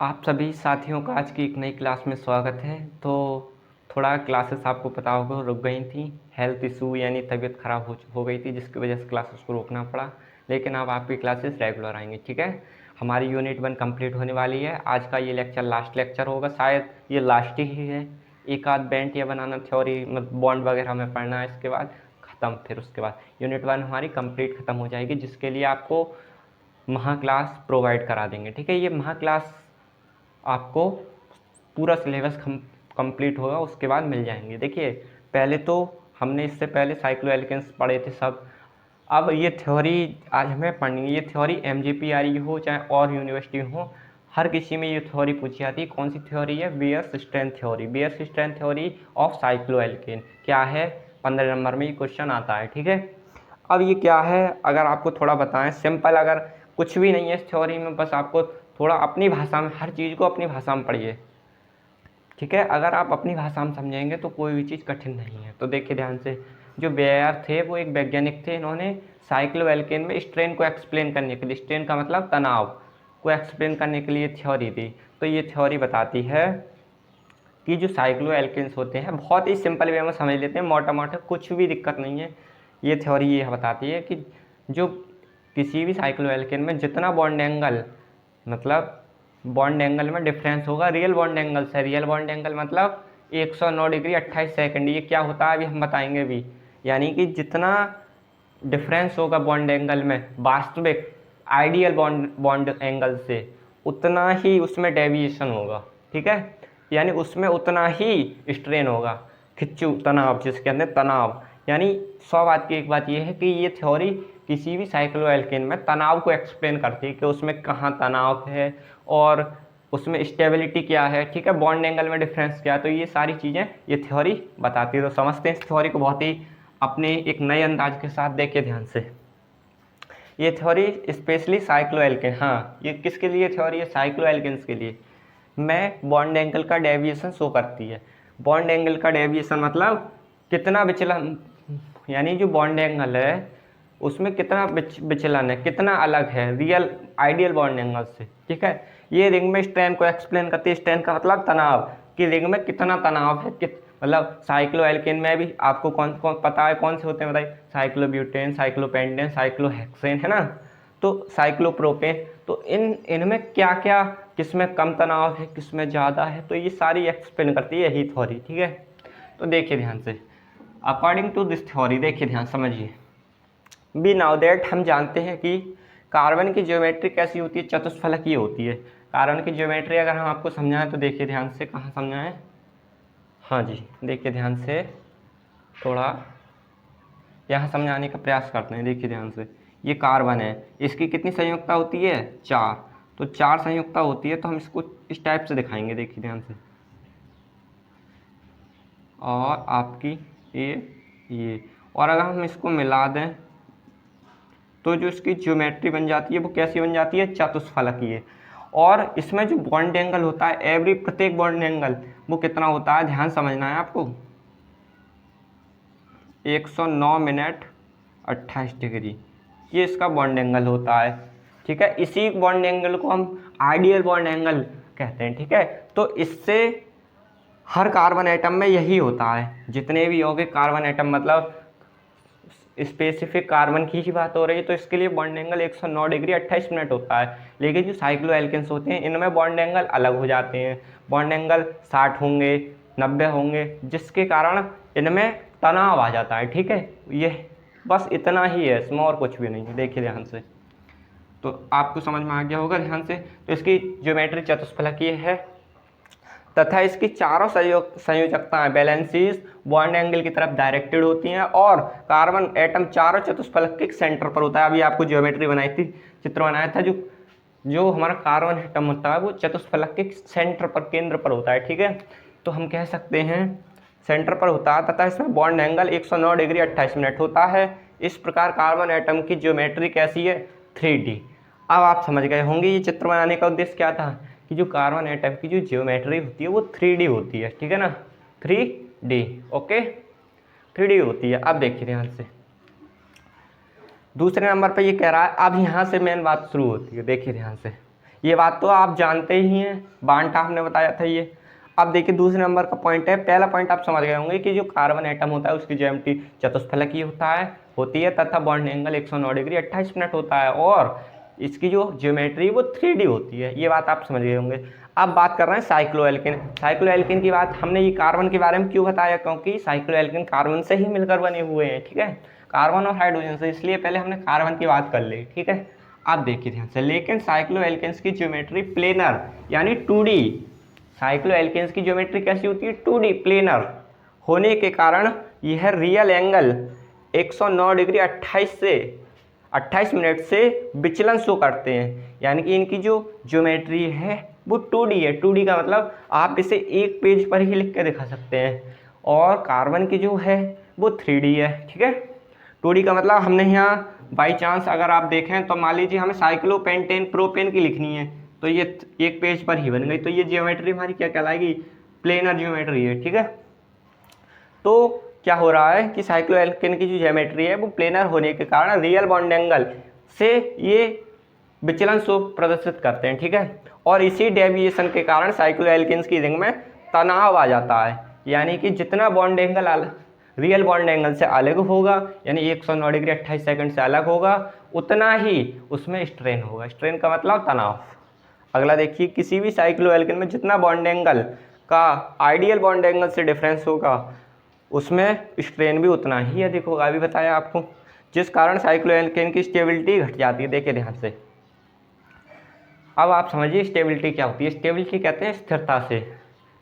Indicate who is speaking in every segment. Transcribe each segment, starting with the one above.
Speaker 1: आप सभी साथियों का आज की एक नई क्लास में स्वागत है। तो थोड़ा क्लासेस आपको पता होगा रुक गई थी, हेल्थ इशू यानी तबीयत ख़राब हो गई थी, जिसकी वजह से क्लासेस को रोकना पड़ा। लेकिन अब आपकी क्लासेस रेगुलर आएंगी, ठीक है। हमारी यूनिट 1 कंप्लीट होने वाली है। आज का ये लेक्चर लास्ट लेक्चर होगा, शायद ये लास्ट ही है। एक आध बेंट या बनाना थ्योरी मतलब बॉन्ड वगैरह हमें पढ़ना है, इसके बाद ख़त्म। फिर उसके बाद यूनिट 1 हमारी कंप्लीट ख़त्म हो जाएगी, जिसके लिए आपको महा क्लास प्रोवाइड करा देंगे, ठीक है। ये महा क्लास आपको पूरा सिलेबस कंप्लीट होगा उसके बाद मिल जाएंगे। देखिए, पहले तो हमने इससे पहले साइक्लो एल्केन्स पढ़े थे सब। अब ये थ्योरी आज हमें पढ़नी है। ये थ्योरी MGPRE हो चाहे और यूनिवर्सिटी हो, हर किसी में ये थ्योरी पूछी जाती है। कौन सी थ्योरी है? Baeyer's strength theory. Baeyer's strength theory of cycloalkane क्या है? 15 नंबर में ये क्वेश्चन आता है, ठीक है। अब ये क्या है, अगर आपको थोड़ा बताएं सिंपल, अगर कुछ भी नहीं है इस थ्योरी में, बस आपको थोड़ा अपनी भाषा में, हर चीज़ को अपनी भाषा में पढ़िए, ठीक है। अगर आप अपनी भाषा में समझेंगे तो कोई भी चीज़ कठिन नहीं है। तो देखिए ध्यान से, जो बेयर थे वो एक वैज्ञानिक थे। इन्होंने साइक्लो एल्केन में स्ट्रेन को एक्सप्लेन करने के लिए, स्ट्रेन का मतलब तनाव को एक्सप्लेन करने के लिए थ्योरी दी। तो ये थ्योरी बताती है कि जो साइक्लो एल्केन्स होते हैं, बहुत ही सिंपल वे में समझ लेते हैं, मोटा मोटा, कुछ भी दिक्कत नहीं है। ये थ्योरी ये बताती है कि जो किसी भी साइक्लो एल्केन में जितना बॉन्ड एंगल, मतलब बॉन्ड एंगल में डिफरेंस होगा रियल बॉन्ड एंगल से। रियल बॉन्ड एंगल मतलब 109 डिग्री 28 सेकंड। ये क्या होता है अभी हम बताएंगे भी। यानी कि जितना डिफरेंस होगा बॉन्ड एंगल में वास्तविक आइडियल बॉन्ड एंगल से, उतना ही उसमें डेविएशन होगा, ठीक है। यानी उसमें उतना ही स्ट्रेन होगा, खिंचू तनाव जिसके अंदर तनाव। यानी 100 बात की एक बात यह है कि ये थ्योरी किसी भी साइक्लो एल्केन में तनाव को एक्सप्लेन करती है कि उसमें कहाँ तनाव है और उसमें स्टेबिलिटी क्या है, ठीक है, बॉन्ड एंगल में डिफरेंस क्या है। तो ये सारी चीज़ें ये थ्योरी बताती है। तो समझते हैं इस थ्योरी को बहुत ही अपने एक नए अंदाज के साथ। देखिए ध्यान से, ये थ्योरी स्पेशली साइक्लो एल्केन, हाँ ये किसके लिए थ्योरी है? साइक्लो एल्केन्स के लिए। में बॉन्ड एंगल का डेविएशन शो करती है। बॉन्ड एंगल का डेविएशन मतलब कितना विचलन, यानी जो बॉन्ड एंगल है उसमें कितना विचलन है, कितना अलग है रियल आइडियल बॉन्ड एंगल से, ठीक है। ये रिंग में स्ट्रेन को एक्सप्लेन करती है। स्ट्रेन का मतलब तनाव, कि रिंग में कितना तनाव है, मतलब साइक्लो एल्केन में भी आपको कौन कौन पता है, कौन से होते हैं बताइए? साइक्लोब्यूटेन, साइक्लोपेंटेन, साइक्लोहेक्सेन, है ना। तो साइक्लोप्रोपेन, तो इनमें क्या क्या, किसमें कम तनाव है, किसमें ज़्यादा है, तो ये सारी एक्सप्लेन करती है यही थ्योरी, ठीक है। तो देखिए ध्यान से, अकॉर्डिंग टू दिस थ्योरी, देखिए ध्यान समझिए। बी नाउ दैट, हम जानते हैं कि कार्बन की ज्योमेट्री कैसी होती है? चतुष्फलकीय होती है। कार्बन की ज्योमेट्री अगर हम आपको समझाएं तो देखिए ध्यान से, कहाँ समझाएं? हाँ जी, देखिए ध्यान से, थोड़ा यहाँ समझाने का प्रयास करते हैं। देखिए ध्यान से, ये कार्बन है, इसकी कितनी संयुक्ता होती है? 4। तो 4 संयुक्ता होती है, तो हम इसको इस टाइप से दिखाएंगे, देखिए ध्यान से। और आपकी ये और अगर हम इसको मिला दें तो जो इसकी ज्योमेट्री बन जाती है वो कैसी बन जाती है? चतुष्फलकीय। और इसमें जो बॉन्ड एंगल होता है, प्रत्येक बॉन्ड एंगल वो कितना होता है? ध्यान समझना है आपको, 109 मिनट 28 डिग्री, ये इसका बॉन्ड एंगल होता है, ठीक है। इसी बॉन्ड एंगल को हम आइडियल बॉन्ड एंगल कहते हैं, ठीक है। तो इससे हर कार्बन एटम में यही होता है, जितने भी होंगे कार्बन एटम, मतलब स्पेसिफिक कार्बन की ही बात हो रही है, तो इसके लिए बॉन्ड एंगल 109 डिग्री 28 मिनट होता है। लेकिन जो साइक्लो एल्केन्स होते हैं इनमें बॉन्ड एंगल अलग हो जाते हैं। बॉन्ड एंगल 60 होंगे, 90 होंगे, जिसके कारण इनमें तनाव आ जाता है, ठीक है। ये बस इतना ही है, इसमें और कुछ भी नहीं है। देखिए ध्यान से, तो आपको समझ में आ गया होगा ध्यान से। तो इसकी ज्योमेट्री चतुष्फलकीय है तथा इसकी चारों संयोजकताएं बैलेंसीज बॉन्ड एंगल की तरफ डायरेक्टेड होती हैं और कार्बन एटम चारों चतुष्फलक के सेंटर पर होता है। अभी आपको ज्योमेट्री बनाई थी, चित्र बनाया था, जो जो हमारा कार्बन एटम होता है वो चतुष्फलक के सेंटर पर, केंद्र पर होता है, ठीक है। तो हम कह सकते हैं सेंटर पर होता है तथा इसमें बॉन्ड एंगल 109 डिग्री 28 मिनट होता है। इस प्रकार कार्बन एटम की ज्योमेट्री कैसी है? 3D। अब आप समझ गए होंगे ये चित्र बनाने का उद्देश्य क्या था, कि जो कार्बन एटम की जो ज्योमेट्री होती है वो 3D होती है, ठीक है ना, 3D, ओके, 3D होती है। अब देखिए ध्यान से, दूसरे नंबर पे ये कह रहा है, अब यहाँ से मेन बात शुरू होती है। देखिए ध्यान से, ये बात तो आप जानते ही हैं, बांटा हमने बताया था ये। अब देखिए दूसरे नंबर का पॉइंट है, पहला पॉइंट आप समझ गए होंगे कि जो कार्बन एटम होता है उसकी ज्योमेट्री चतुष्फलकीय होती है तथा बॉन्ड एंगल 109 डिग्री 28 मिनट होता है और इसकी जो ज्योमेट्री वो 3D होती है। ये बात आप समझ गए होंगे। अब बात कर रहे हैं साइक्लोएल्केन। साइक्लोएल्केन की बात हमने ये कार्बन के बारे में क्यों बताया, क्योंकि साइक्लोएल्केन कार्बन से ही मिलकर बने हुए हैं, ठीक है, कार्बन और हाइड्रोजन से, इसलिए पहले हमने कार्बन की बात कर ली, ठीक है। आप देखिए ध्यान से, लेकिन साइक्लोएल्केन्स की ज्योमेट्री प्लेनर यानी 2D, साइक्लोएल्केन्स की ज्योमेट्री कैसी होती है, 2D प्लेनर होने के कारण यह रियल एंगल 109 डिग्री 28 मिनट से विचलन शो करते हैं। यानी कि इनकी जो ज्योमेट्री है वो 2D है। 2D का मतलब आप इसे एक पेज पर ही लिख के दिखा सकते हैं, और कार्बन की जो है वो 3D है, ठीक है। 2D का मतलब हमने यहाँ बाई चांस अगर आप देखें तो मान लीजिए हमें साइक्लोपेंटेन प्रोपेन की लिखनी है तो ये एक पेज पर ही बन गई, तो ये ज्योमेट्री हमारी क्या कहलाएगी, प्लेनर ज्योमेट्री है, ठीक है। तो क्या हो रहा है कि साइक्लोएल्केन की जो ज्योमेट्री है वो प्लेनर होने के कारण रियल बॉन्ड एंगल से ये विचलन शो प्रदर्शित करते हैं, ठीक है। और इसी डेविएशन के कारण साइक्लोएल्केन्स की रिंग में तनाव आ जाता है, यानी कि जितना bond angle real bond angle से अलग होगा, यानी 109 डिग्री 28 सेकंड से अलग होगा, उतना ही उसमें स्ट्रेन होगा। स्ट्रेन का मतलब तनाव। अगला देखिए, किसी भी साइक्लोएल्केन में जितना बॉन्ड एंगल का आइडियल बॉन्ड एंगल से डिफरेंस होगा उसमें स्ट्रेन भी उतना ही अधिक होगा, अभी बताया आपको, जिस कारण साइक्लोएल्केन की स्टेबिलिटी घट जाती है। देखिए ध्यान से, अब आप समझिए स्टेबिलिटी क्या होती है। स्टेबिलिटी कहते हैं स्थिरता से।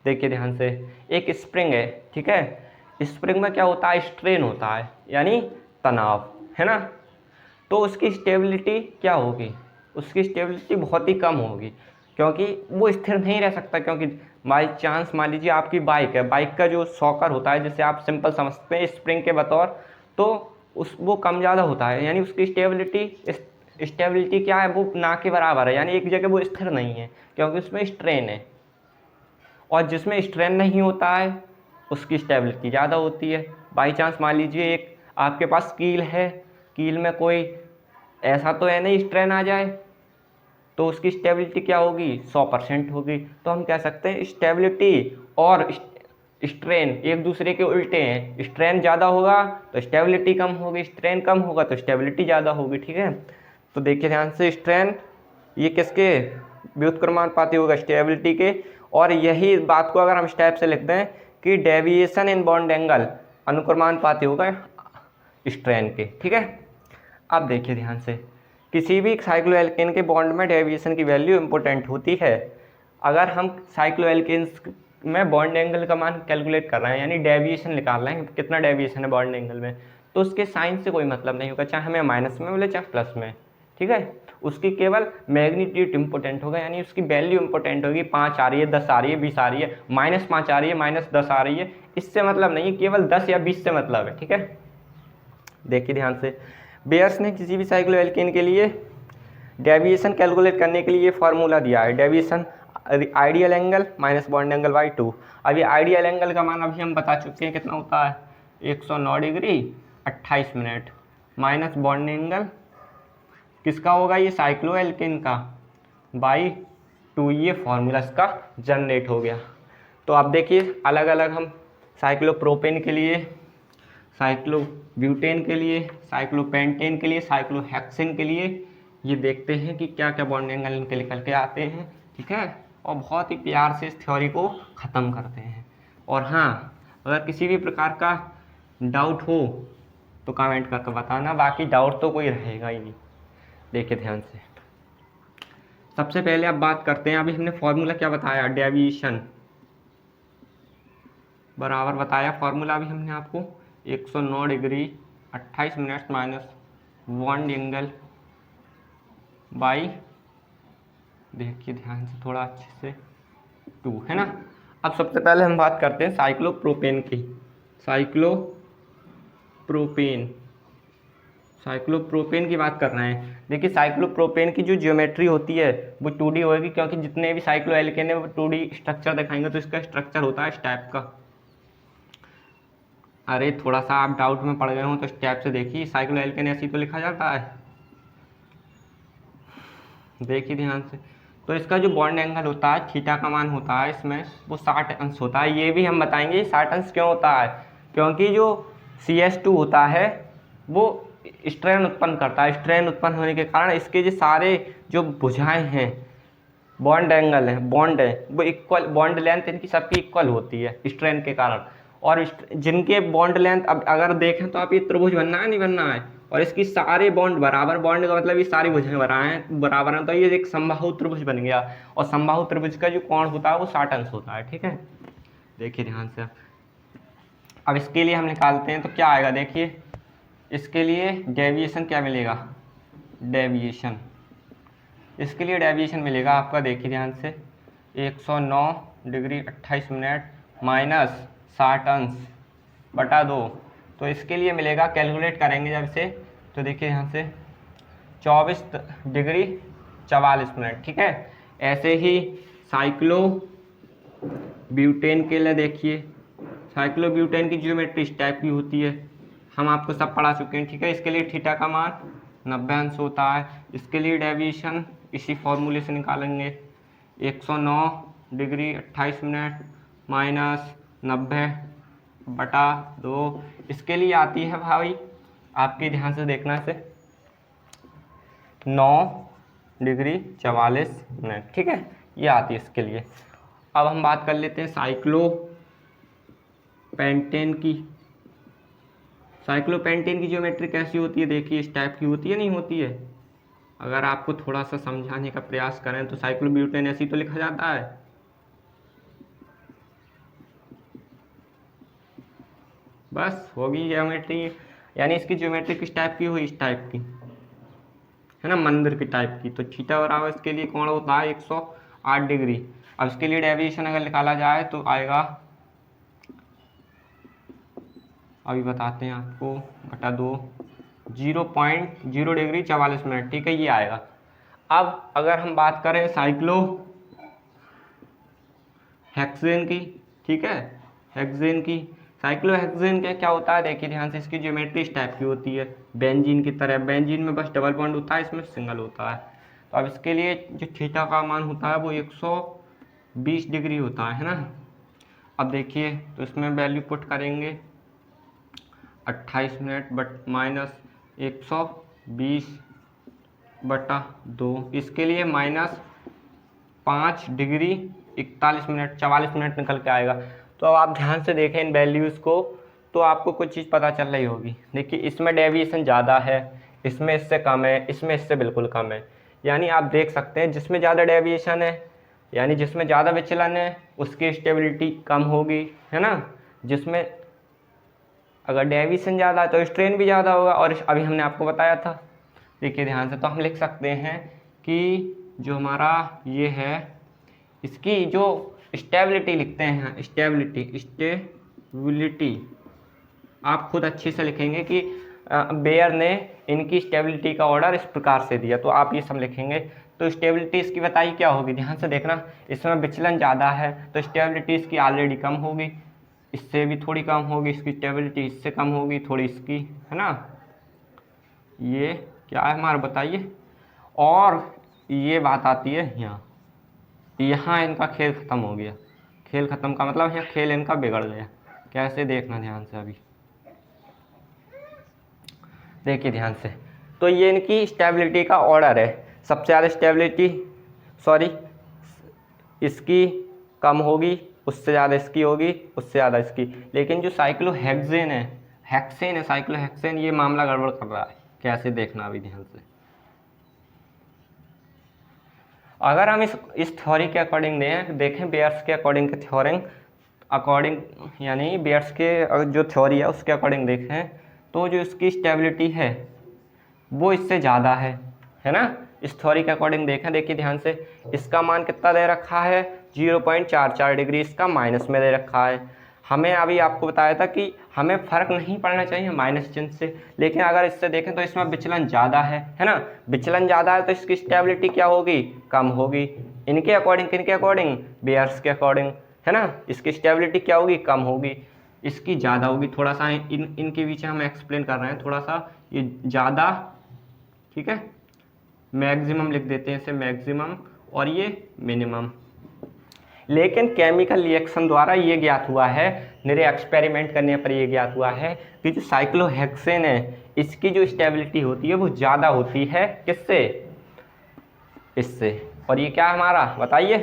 Speaker 1: देखिए ध्यान से, एक स्प्रिंग है, ठीक है, स्प्रिंग में क्या होता है, स्ट्रेन होता है यानी तनाव, है ना। तो उसकी स्टेबिलिटी क्या होगी, उसकी स्टेबिलिटी बहुत ही कम होगी, क्योंकि वो स्थिर नहीं रह सकता। क्योंकि बाई चांस मान लीजिए आपकी बाइक है, बाइक का जो शॉकर होता है, जिसे आप सिंपल समझते हैं स्प्रिंग के बतौर, तो वो कम ज़्यादा होता है, यानी उसकी स्टेबिलिटी क्या है, वो ना के बराबर है, यानी एक जगह वो स्थिर नहीं है, क्योंकि उसमें स्ट्रेन है। और जिसमें स्ट्रेन नहीं होता है उसकी स्टेबिलिटी ज़्यादा होती है। बाई चांस मान लीजिए एक आपके पास कील है, कील में कोई ऐसा तो है नहीं स्ट्रेन आ जाए, तो उसकी स्टेबिलिटी क्या होगी, 100% होगी। तो हम कह सकते हैं स्टेबिलिटी और स्ट्रेन एक दूसरे के उल्टे हैं। स्ट्रेन ज़्यादा होगा तो स्टेबिलिटी कम होगी, स्ट्रेन कम होगा तो स्टेबिलिटी ज़्यादा होगी, ठीक है। तो देखिए ध्यान से, स्ट्रेन ये किसके व्युत्क्रमानुपाती होगा, स्टेबिलिटी के। और यही बात को अगर हम स्टेप से लिखते हैं कि डेविएशन इन बॉन्ड एंगल अनुक्रमानुपाती होगा स्ट्रेन के, ठीक है। अब देखिए ध्यान से, किसी भी साइक्लोएल्केन के बॉन्ड में डेविएशन की वैल्यू इंपॉर्टेंट होती है। अगर हम साइक्लोएल्केन्स में बॉन्ड एंगल का मान कैलकुलेट कर रहे हैं, यानी डेविएशन निकाल रहे हैं कितना डेविएशन है बॉन्ड एंगल में, तो उसके साइन से कोई मतलब नहीं होगा, चाहे हमें माइनस में मिले चाहे प्लस में, ठीक है। उसकी केवल मैग्नीट्यूड इंपॉर्टेंट होगा, यानी उसकी वैल्यू इंपॉर्टेंट होगी। 5 आ रही है, 10 आ रही है, 20 आ रही है, -5 आ रही है, -10 आ रही है, इससे मतलब नहीं है, केवल 10 या 20 से मतलब है, ठीक है। देखिए ध्यान से, बेयर्स ने किसी भी साइक्लोएल्केन के लिए डेविएशन कैलकुलेट करने के लिए फार्मूला दिया है, deviation ideal angle minus bond angle by 2। अभी आइडियल एंगल का मान अभी हम बता चुके हैं कितना होता है, 109 degree 28 minute, minus bond angle किसका होगा, ये साइक्लोएल्केन का, बाई 2। ये फार्मूला इसका जनरेट हो गया। तो आप देखिए अलग अलग हम साइक्लोप्रोपेन के लिए, साइक्लोब्यूटेन के लिए, साइक्लोपेंटेन के लिए, साइक्लोहेक्सेन के लिए ये देखते हैं कि क्या क्या बॉन्ड एंगल इनके निकल के आते हैं, ठीक है। और बहुत ही प्यार से इस थ्योरी को ख़त्म करते हैं। और हाँ, अगर किसी भी प्रकार का डाउट हो तो कमेंट करके बताना, बाकी डाउट तो कोई रहेगा ही नहीं। देखिए ध्यान से, सबसे पहले अब बात करते हैं, अभी हमने फॉर्मूला क्या बताया, डेविएशन बराबर बताया फॉर्मूला अभी हमने आपको 109 degree 28 minute minus bond angle by, देखिए ध्यान से थोड़ा अच्छे से, 2, है ना। अब सबसे पहले हम बात करते हैं साइक्लोप्रोपेन की। साइक्लोप्रोपेन की बात कर रहे हैं। देखिए साइक्लोप्रोपेन की जो ज्योमेट्री होती है वो 2D होगी, क्योंकि जितने भी साइक्लोएल्केन है वो 2D स्ट्रक्चर दिखाएंगे, तो इसका स्ट्रक्चर होता है इस टाइप का। अरे थोड़ा सा आप डाउट में पड़ गए हो तो स्टेप से देखिए, साइक्लोएल्केन ऐसे तो लिखा जाता है, देखिए ध्यान से। तो इसका जो बॉन्ड एंगल होता है, थीटा का मान होता है इसमें, वो 60 अंश होता है। ये भी हम बताएंगे 60 अंश क्यों होता है, क्योंकि जो CH2 होता है वो स्ट्रेन उत्पन्न करता है। स्ट्रेन उत्पन्न होने के कारण इसके जो सारे जो भुजाएं हैं, बॉन्ड एंगल है, बॉन्ड है, वो इक्वल, बॉन्ड लेंथ इनकी सबकी इक्वल होती है स्ट्रेन के कारण। और जिनके बॉन्ड लेंथ, अब अगर देखें तो आप ये त्रिभुज बनना है, नहीं बनना है, और इसकी सारे बॉन्ड बराबर, बॉन्ड का मतलब ये सारी भुजाएं बराबर हैं, तो ये एक समबाहु त्रिभुज बन गया। और समबाहु त्रिभुज का जो कोण होता है वो 60 अंश होता है। ठीक है, देखिए ध्यान से। अब इसके लिए हम निकालते हैं तो क्या आएगा, देखिए इसके लिए डेविएशन क्या मिलेगा, डेविएशन, इसके लिए डेविएशन मिलेगा आपका, देखिए ध्यान से, 109 डिग्री 28 मिनट माइनस 60 अंश बटा 2। तो इसके लिए मिलेगा, कैलकुलेट करेंगे जब से, तो देखिए यहाँ से 24 डिग्री 44 मिनट। ठीक है, ऐसे ही साइक्लो ब्यूटेन के लिए देखिए, साइक्लो ब्यूटेन की ज्योमेट्री इस टाइप की होती है, हम आपको सब पढ़ा चुके हैं। ठीक है, इसके लिए थीटा का मान 90 अंश होता है। इसके लिए डेविएशन इसी फॉर्मूले से निकालेंगे, 109 डिग्री 28 मिनट माइनस 90 बटा 2। इसके लिए आती है भाई, आपके ध्यान से देखना से, 9 डिग्री 44 मिनट। ठीक है, ये आती है इसके लिए। अब हम बात कर लेते हैं साइक्लोपेंटेन की। साइक्लोपेंटेन की ज्योमेट्री कैसी होती है, देखिए इस टाइप की होती है, नहीं होती है। अगर आपको थोड़ा सा समझाने का प्रयास करें तो साइक्लोब्यूटेन ऐसी तो लिखा जाता है, बस होगी ज्योमेट्री। यानी इसकी ज्योमेट्री किस टाइप की हुई, इस टाइप की है ना, मंदिर की टाइप की। तो थीटा बराबर इसके लिए कोण होता है 108 डिग्री। अब इसके लिए डेविएशन अगर निकाला जाए तो आएगा, अभी बताते हैं आपको, बटा 2, 0.0 डिग्री 44 मिनट। ठीक है, ये आएगा। अब अगर हम बात करें साइक्लो हेक्सेन की, ठीक है, हेक्सेन की, साइक्लो हेक्सेन का क्या होता है, देखिए ध्यान से, इसकी ज्योमेट्री इस टाइप की होती है, बेंजीन की तरह। बेंजीन में बस डबल बॉन्ड होता है, इसमें सिंगल होता है। तो अब इसके लिए जो थीटा का मान होता है वो 120 डिग्री होता है ना। अब देखिए, तो इसमें वैल्यू पुट करेंगे 28 मिनट बट माइनस 120 बटा 2। इसके लिए माइनस 5 डिग्री 41 मिनट 44 मिनट निकल के आएगा। तो अब आप ध्यान से देखें इन वैल्यूज़ को, तो आपको कुछ चीज़ पता चल रही होगी। देखिए इसमें डेविएशन ज़्यादा है, इसमें इससे कम है, इसमें इससे बिल्कुल कम है। यानी आप देख सकते हैं जिसमें ज़्यादा डेविएशन है, यानी जिसमें ज़्यादा विचलन है, उसकी स्टेबिलिटी कम होगी, है ना। जिसमें अगर डेविएशन ज़्यादा है तो स्ट्रेन भी ज़्यादा होगा, और अभी हमने आपको बताया था। देखिए ध्यान से, तो हम लिख सकते हैं कि जो हमारा ये है, इसकी जो स्टेबिलिटी लिखते हैं, स्टेबिलिटी आप खुद अच्छे से लिखेंगे कि बेयर ने इनकी स्टेबिलिटी का ऑर्डर इस प्रकार से दिया, तो आप ये सब लिखेंगे। तो स्टेबिलिटी इसकी बताइए क्या होगी, ध्यान से देखना, इसमें विचलन ज़्यादा है तो स्टेबिलिटी इसकी ऑलरेडी कम होगी, इससे भी थोड़ी कम होगी, इसकी स्टेबिलिटी इससे कम होगी थोड़ी, इसकी, है ना। ये क्या है हमारा, बताइए। और ये बात आती है यहाँ इनका खेल ख़त्म हो गया। खेल ख़त्म का मतलब यहाँ खेल इनका बिगड़ गया। कैसे, देखना ध्यान से। अभी देखिए ध्यान से, तो ये इनकी स्टेबिलिटी का ऑर्डर है। सबसे ज़्यादा स्टेबिलिटी, सॉरी, इसकी कम होगी, उससे ज़्यादा इसकी होगी, उससे ज़्यादा इसकी। लेकिन जो साइक्लोहेक्सेन है, साइक्लोहेक्सेन, ये मामला गड़बड़ कर रहा है। कैसे, देखना अभी ध्यान से। अगर हम इस थ्योरी के अकॉर्डिंग देखें, बेयर्स के अकॉर्डिंग यानी बेयर्स के जो थ्योरी है उसके अकॉर्डिंग देखें, तो जो इसकी स्टेबिलिटी है वो इससे ज़्यादा है ना। इस थ्योरी के अकॉर्डिंग देखें, देखिए ध्यान से, इसका मान कितना दे रखा है, 0.44 डिग्री इसका माइनस में दे रखा है। हमें अभी आपको बताया था कि हमें फ़र्क नहीं पड़ना चाहिए माइनस चिन्ह से, लेकिन अगर इससे देखें तो इसमें विचलन ज़्यादा है ना। विचलन ज़्यादा है तो इसकी स्टेबिलिटी क्या होगी, कम होगी। इनके अकॉर्डिंग, किनके अकॉर्डिंग, बेयर्स के अकॉर्डिंग, है ना। इसकी स्टेबिलिटी क्या होगी, कम होगी, इसकी ज़्यादा होगी। थोड़ा सा इनके बीच हम एक्सप्लेन कर रहे हैं, थोड़ा सा ये ज़्यादा, ठीक है। मैक्सिमम लिख देते हैं इसे, मैक्सिमम, और ये मिनिमम। लेकिन केमिकल रिएक्शन द्वारा ये ज्ञात हुआ है, मेरे एक्सपेरिमेंट करने पर ये ज्ञात हुआ है कि जो साइक्लोहेक्सेन है इसकी जो स्टेबिलिटी होती है वो ज़्यादा होती है किससे, इससे। और ये क्या हमारा बताइए,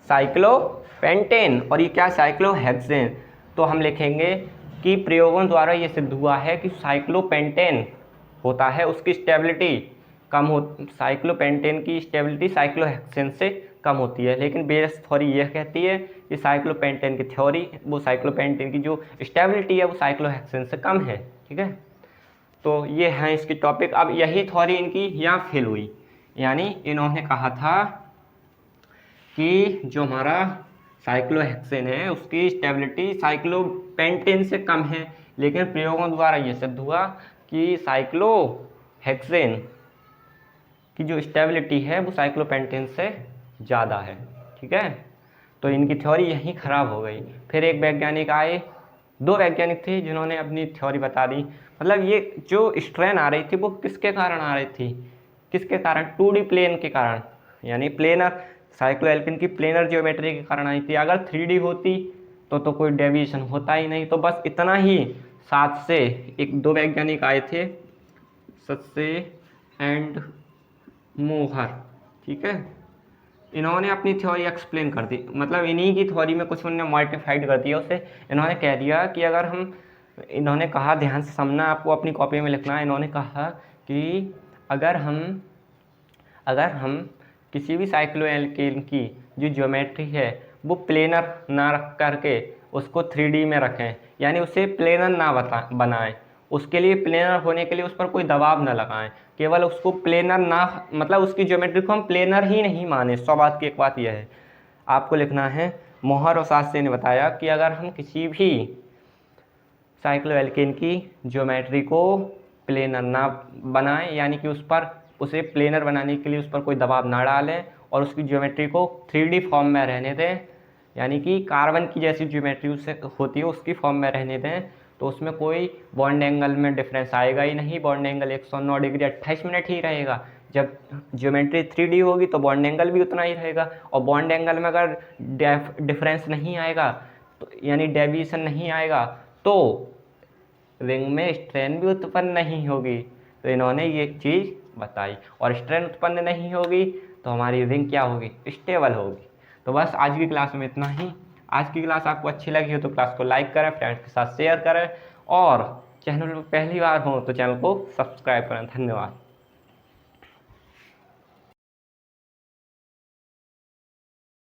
Speaker 1: साइक्लोपेंटेन। और ये क्या, साइक्लोहेक्सेन। तो हम लिखेंगे कि प्रयोगों द्वारा ये सिद्ध हुआ है कि साइक्लोपेंटेन होता है उसकी स्टेबिलिटी कम हो, साइक्लोपेंटेन की स्टेबिलिटी साइक्लोहेक्सेन से कम होती है। लेकिन बेस थ्योरी यह कहती है कि साइक्लोपेंटेन की थ्योरी, वो साइक्लोपेंटेन की जो स्टेबिलिटी है वो साइक्लोहेक्सेन से कम है। ठीक है, तो ये है इसकी टॉपिक। अब यही थ्योरी इनकी यहाँ फेल हुई, यानी इन्होंने कहा था कि जो हमारा साइक्लोहेक्सेन है उसकी स्टेबिलिटी साइक्लोपेंटेन से कम है, लेकिन प्रयोगों द्वारा ये सिद्ध हुआ कि साइक्लोहेक्सेन की जो स्टेबिलिटी है वो साइक्लोपेंटेन से ज़्यादा है। ठीक है, तो इनकी थ्योरी यहीं ख़राब हो गई। फिर एक वैज्ञानिक आए, दो वैज्ञानिक थे जिन्होंने अपनी थ्योरी बता दी। मतलब ये जो स्ट्रेन आ रही थी वो किसके कारण आ रही थी, किसके कारण, 2D प्लेन के कारण, यानी प्लेनर साइक्लोएल्केन की प्लेनर ज्योमेट्री के कारण आई थी। अगर 3D होती तो कोई डेविएशन होता ही नहीं। तो बस इतना ही। साथ से एक दो वैज्ञानिक आए थे, सत्से एंड मोहर। ठीक है, इन्होंने अपनी थ्योरी एक्सप्लेन कर दी, मतलब इन्हीं की थ्योरी में कुछ उन्होंने मॉडिफाइड कर दिया उसे। इन्होंने कह दिया कि अगर हम, इन्होंने कहा, ध्यान से समझना, आपको अपनी कॉपी में लिखना है। इन्होंने कहा कि अगर हम किसी भी साइक्लोएल्केन की जो ज्योमेट्री है वो प्लेनर ना रख करके उसको 3D में रखें, यानी उसे प्लेनर ना बनाएं, उसके लिए प्लेनर होने के लिए उस पर कोई दबाव ना लगाएं, केवल उसको प्लेनर ना, मतलब उसकी ज्योमेट्री को हम प्लेनर ही नहीं माने। 100 बात की एक बात यह है, आपको लिखना है। मोहर और सास्से ने बताया कि अगर हम किसी भी साइक्लोएल्केन की ज्योमेट्री को प्लेनर ना बनाएं, यानी कि उसे प्लेनर बनाने के लिए उस पर कोई दबाव ना डालें और उसकी ज्योमेट्री को 3D फॉर्म में रहने दें, यानी कि कार्बन की जैसी ज्योमेट्री उससे होती है उसकी फॉर्म में रहने दें, तो उसमें कोई बॉन्ड एंगल में डिफरेंस आएगा ही नहीं। बॉन्ड एंगल 109 डिग्री 28 मिनट ही रहेगा। जब ज्योमेट्री 3D होगी तो बॉन्ड एंगल भी उतना ही रहेगा। और बॉन्ड एंगल में अगर डिफरेंस नहीं आएगा, तो यानी डेविएशन नहीं आएगा, तो रिंग में स्ट्रेन भी उत्पन्न नहीं होगी। तो इन्होंने ये चीज़ बताई, और स्ट्रेन उत्पन्न नहीं होगी तो हमारी रिंग क्या होगी, स्टेबल होगी। तो बस आज की क्लास में इतना ही। आज की क्लास आपको अच्छी लगी हो तो क्लास को लाइक करें, फ्रेंड्स के साथ शेयर करें, और चैनल पर पहली बार हो तो चैनल को सब्सक्राइब करें। धन्यवाद।